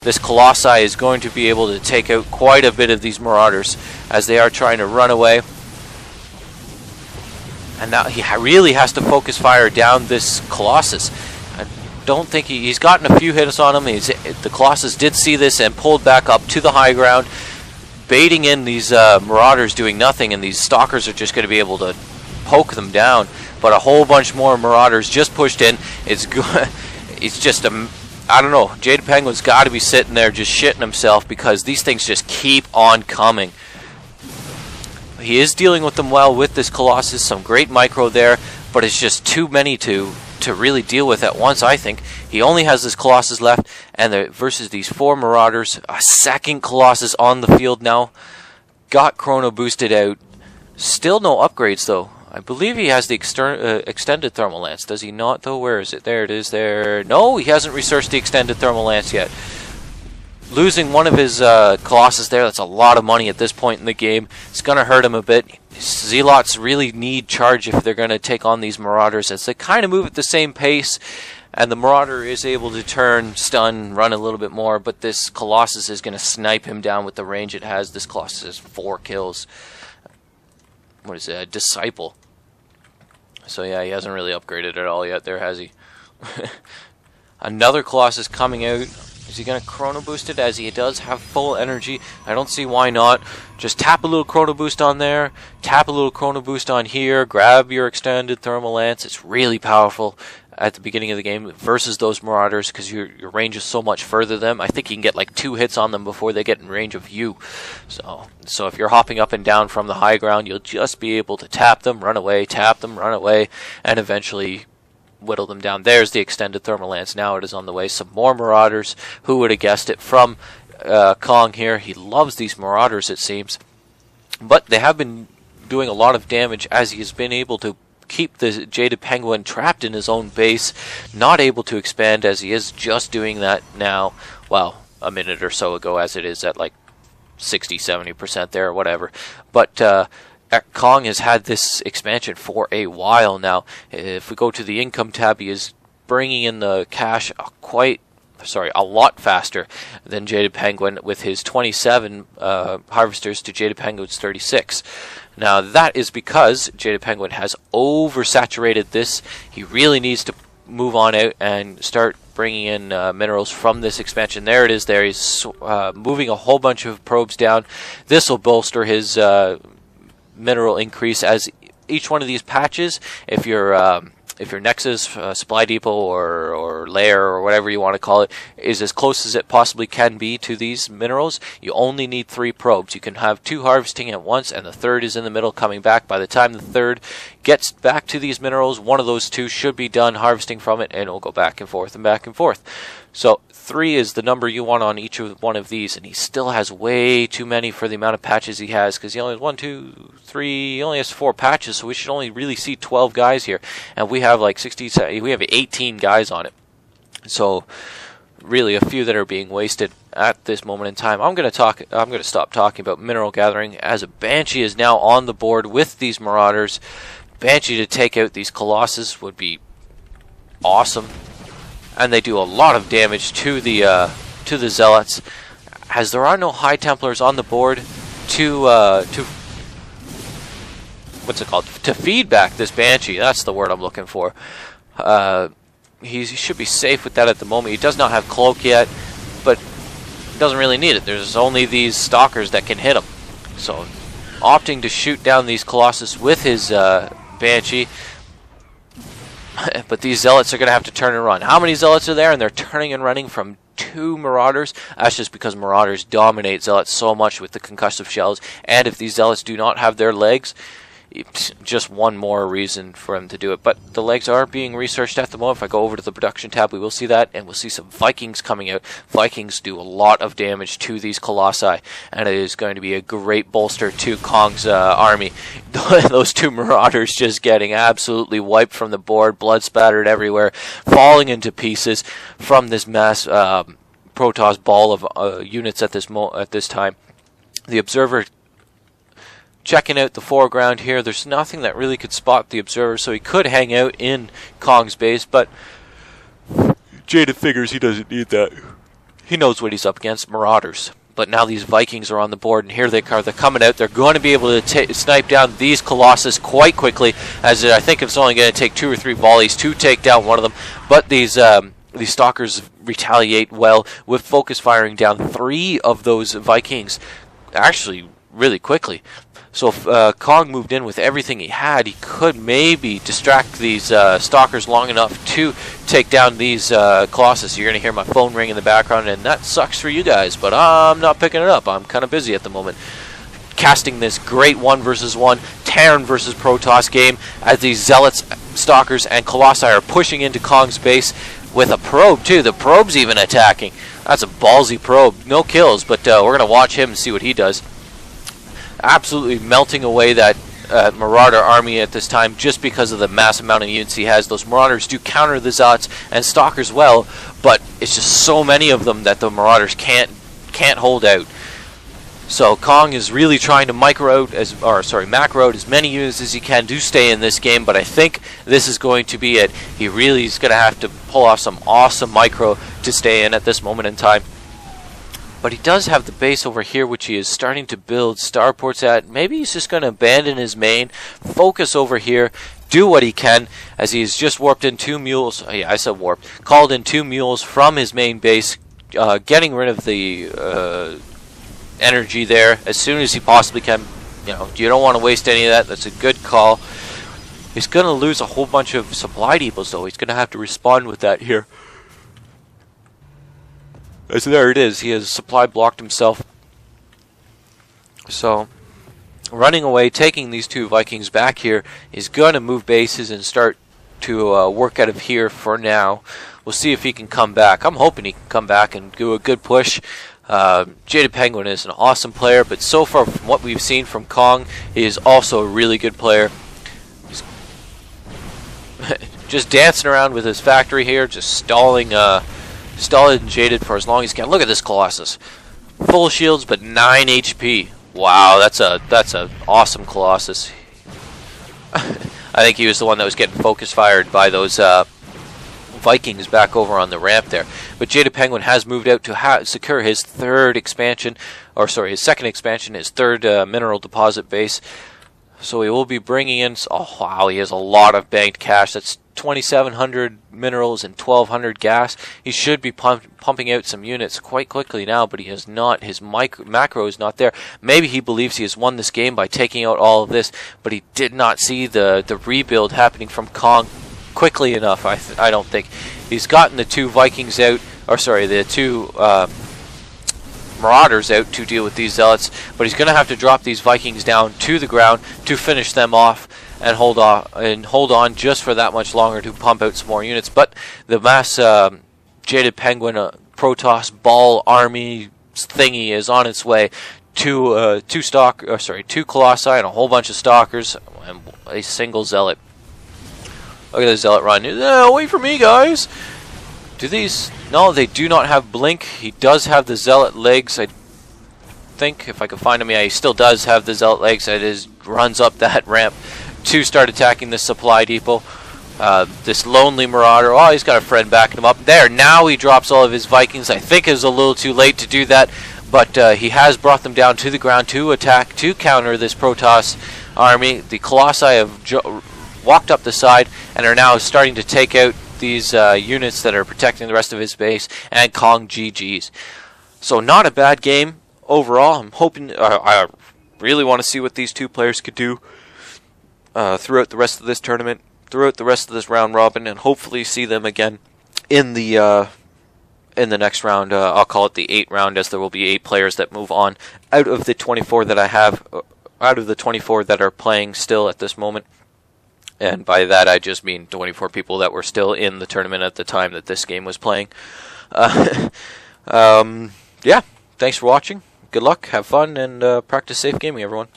this Colossi is going to be able to take out quite a bit of these Marauders as they are trying to run away. And now he really has to focus fire down this Colossus. I don't think he's gotten a few hits on him. The Colossus did see this and pulled back up to the high ground, baiting in these Marauders doing nothing, and these Stalkers are just going to be able to poke them down. But a whole bunch more Marauders just pushed in. It's good. It's just I don't know. Jadedpenguin's got to be sitting there just shitting himself because these things just keep on coming. He is dealing with them well with this Colossus. Some great micro there, but it's just too many to really deal with at once, I think. He only has this Colossus left, and versus these 4 Marauders. A second Colossus on the field now. Got Chrono boosted out. Still no upgrades, though. I believe he has the extended thermal lance. Does he not, though? Where is it? There it is there. No, he hasn't researched the extended thermal lance yet. Losing one of his Colossus there, that's a lot of money at this point in the game. It's going to hurt him a bit. Zealots really need charge if they're going to take on these Marauders, as they kind of move at the same pace. And the Marauder is able to turn, stun, run a little bit more, but this Colossus is going to snipe him down with the range it has. This Colossus has 4 kills. What is it? A Disciple. So yeah, he hasn't really upgraded at all yet there, has he? Another Colossus coming out. Is he going to Chrono Boost it, as he does have full energy? I don't see why not. Just tap a little Chrono Boost on there. Tap a little Chrono Boost on here. Grab your extended thermal lance. It's really powerful at the beginning of the game versus those Marauders, because your range is so much further than them. I think you can get like 2 hits on them before they get in range of you. So if you're hopping up and down from the high ground, you'll just be able to tap them, run away, tap them, run away, and eventually whittle them down. There's the extended thermal lance. Now it is on the way. Some more Marauders. Who would have guessed it? From Kong here. He loves these Marauders, it seems. But they have been doing a lot of damage as he has been able to keep the Jadedpenguin trapped in his own base, not able to expand, as he is just doing that now. Well, a minute or so ago, as it is at like 60-70% there or whatever. But Kong has had this expansion for a while now. If we go to the income tab, he is bringing in the cash a lot faster than Jadedpenguin, with his 27 harvesters to Jadedpenguin's 36. Now that is because Jadedpenguin has oversaturated this. He really needs to move on out and start bringing in minerals from this expansion. There it is there. He's moving a whole bunch of probes down. This will bolster his mineral increase, as each one of these patches, if your Nexus, supply depot, or lair, or whatever you want to call it, is as close as it possibly can be to these minerals, you only need 3 probes. You can have 2 harvesting at once, and the third is in the middle coming back. By the time the third gets back to these minerals, one of those 2 should be done harvesting from it, and it'll go back and forth and back and forth. So 3 is the number you want on each one of these, and he still has way too many for the amount of patches he has, because he only has 1, 2, 3, he only has 4 patches, so we should only really see 12 guys here, and we have like 18 guys on it. So really a few that are being wasted at this moment in time. I'm going to stop talking about mineral gathering, as a Banshee is now on the board with these Marauders. Banshee to take out these Colossus would be awesome. And they do a lot of damage to the Zealots, as there are no High Templars on the board to feed back this Banshee. That's the word I'm looking for. He should be safe with that at the moment. He does not have Cloak yet, but he doesn't really need it. There's only these Stalkers that can hit him. So opting to shoot down these Colossus with his Banshee. But these Zealots are going to have to turn and run. How many Zealots are there? And they're turning and running from 2 Marauders. That's just because Marauders dominate Zealots so much with the concussive shells. And if these Zealots do not have their legs, it's just one more reason for him to do it. But the legs are being researched at the moment. If I go over to the production tab, we will see that, and we'll see some Vikings coming out. Vikings do a lot of damage to these Colossi, and it is going to be a great bolster to Kong's army. Those 2 Marauders just getting absolutely wiped from the board, blood spattered everywhere, falling into pieces from this mass Protoss ball of units at this time. The Observer checking out the foreground here. There's nothing that really could spot the Observer, so he could hang out in Kong's base, but Jaded figures he doesn't need that. He knows what he's up against, Marauders. But now these Vikings are on the board, and here they are. They're coming out. They're going to be able to snipe down these Colossus quite quickly, as I think it's only going to take 2 or 3 volleys to take down one of them. But these Stalkers retaliate well with focus firing down 3 of those Vikings, actually really quickly. So if Kong moved in with everything he had, he could maybe distract these Stalkers long enough to take down these Colossus. You're going to hear my phone ring in the background, and that sucks for you guys, but I'm not picking it up. I'm kind of busy at the moment. Casting this great 1 versus 1 Terran versus Protoss game as these Zealots, Stalkers, and Colossi are pushing into Kong's base with a probe, too. The probe's even attacking. That's a ballsy probe. No kills, but we're going to watch him and see what he does. Absolutely melting away that Marauder army at this time just because of the massive amount of units he has. Those Marauders do counter the Zealots and Stalkers well, but it's just so many of them that the Marauders can't hold out. So Kong is really trying to macro out as many units as he can to stay in this game, but I think this is going to be it. He really is going to have to pull off some awesome micro to stay in at this moment in time. But he does have the base over here, which he is starting to build starports at. Maybe he's just going to abandon his main, focus over here, do what he can, as he has just warped in 2 mules. Yeah, I said warped. Called in 2 mules from his main base, getting rid of the energy there as soon as he possibly can. You know, you don't want to waste any of that. That's a good call. He's going to lose a whole bunch of supply depots, though. He's going to have to respond with that here. So there it is. He has supply blocked himself. So, running away, taking these 2 Vikings back here, he's going to move bases and start to work out of here for now. We'll see if he can come back. I'm hoping he can come back and do a good push. Jadedpenguin is an awesome player, but so far from what we've seen from Kong, he is also a really good player. He's just dancing around with his factory here, just stalling and Jaded for as long as he can. Look at this Colossus. Full shields, but 9 HP. Wow, that's a awesome Colossus. I think he was the one that was getting focus fired by those Vikings back over on the ramp there. But Jadedpenguin has moved out to secure his third expansion, or sorry, his second expansion, his third mineral deposit base. So he will be bringing in, oh wow, he has a lot of banked cash. That's 2,700 minerals and 1,200 gas. He should be pumping out some units quite quickly now, but he has not. His macro is not there. Maybe he believes he has won this game by taking out all of this, but he did not see the rebuild happening from Kong quickly enough. I don't think. He's gotten the 2 Vikings out, or sorry, the 2 Marauders out to deal with these Zealots, but he's going to have to drop these Vikings down to the ground to finish them off and hold on just for that much longer to pump out some more units. But the mass Jadedpenguin Protoss ball army thingy is on its way. 2 Colossi and a whole bunch of Stalkers and a single Zealot. Look at the Zealot run. Wait for me, guys. Do these? No, they do not have blink. He does have the Zealot legs. I think if I can find him, yeah, he still does have the Zealot legs. It is runs up that ramp to start attacking the supply depot. This lonely Marauder. Oh, he's got a friend backing him up. There, now he drops all of his Vikings. I think it was a little too late to do that, but he has brought them down to the ground to attack, to counter this Protoss army. The Colossi have walked up the side and are now starting to take out these units that are protecting the rest of his base, and Kong GG's. So not a bad game overall. I'm hoping, I really want to see what these 2 players could do throughout the rest of this tournament, throughout the rest of this round robin, and hopefully see them again in the next round. I'll call it the 8th round, as there will be 8 players that move on out of the 24 that I have, out of the 24 that are playing still at this moment. And by that I just mean 24 people that were still in the tournament at the time that this game was playing. Yeah, thanks for watching. Good luck, have fun, and practice safe gaming, everyone.